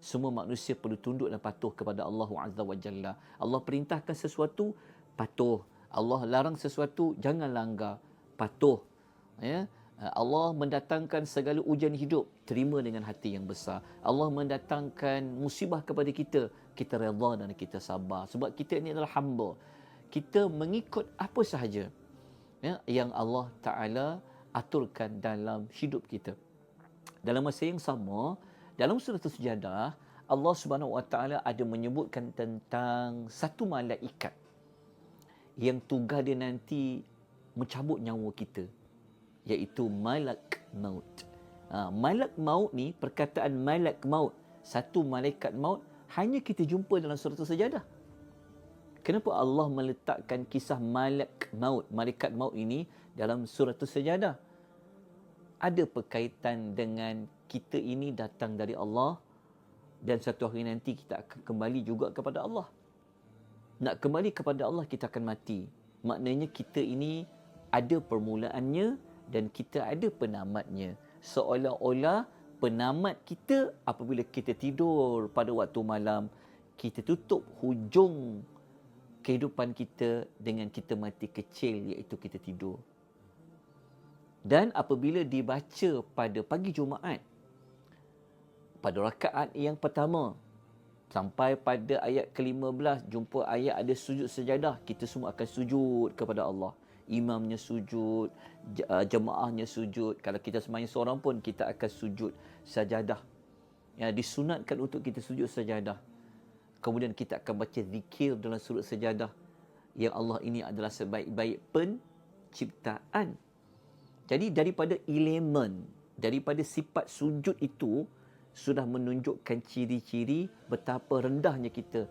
Semua manusia perlu tunduk dan patuh kepada Allah Azza wa Jalla. Allah perintahkan sesuatu, patuh. Allah larang sesuatu, jangan langgar, patuh. Ya. Allah mendatangkan segala ujian hidup, terima dengan hati yang besar. Allah mendatangkan musibah kepada kita, kita redha dan kita sabar. Sebab kita ini adalah hamba. Kita mengikut apa sahaja yang Allah Ta'ala aturkan dalam hidup kita. Dalam masa yang sama, dalam surah As-Sajdah, Allah Subhanahu Wa Ta'ala ada menyebutkan tentang satu malaikat yang tugas dia nanti mencabut nyawa kita, iaitu malak maut. Malak maut ni, perkataan malak maut, satu malaikat maut, hanya kita jumpa dalam surah As-Sajdah. Kenapa Allah meletakkan kisah malak maut, malaikat maut ini dalam surah As-Sajdah? Ada berkaitan dengan kita ini datang dari Allah dan satu hari nanti kita akan kembali juga kepada Allah. Nak kembali kepada Allah, kita akan mati. Maknanya kita ini ada permulaannya dan kita ada penamatnya. Seolah-olah penamat kita apabila kita tidur pada waktu malam, kita tutup hujung kehidupan kita dengan kita mati kecil, iaitu kita tidur. Dan apabila dibaca pada pagi Jumaat, pada rakaat yang pertama, sampai pada ayat ke-15, jumpa ayat ada sujud sejadah, kita semua akan sujud kepada Allah. Imamnya sujud, jemaahnya sujud. Kalau kita sembahyang seorang pun, kita akan sujud sajadah. Disunatkan untuk kita sujud sajadah. Kemudian kita akan baca zikir dalam surah Sajadah, yang Allah ini adalah sebaik-baik penciptaan. Jadi daripada elemen, daripada sifat sujud itu sudah menunjukkan ciri-ciri betapa rendahnya kita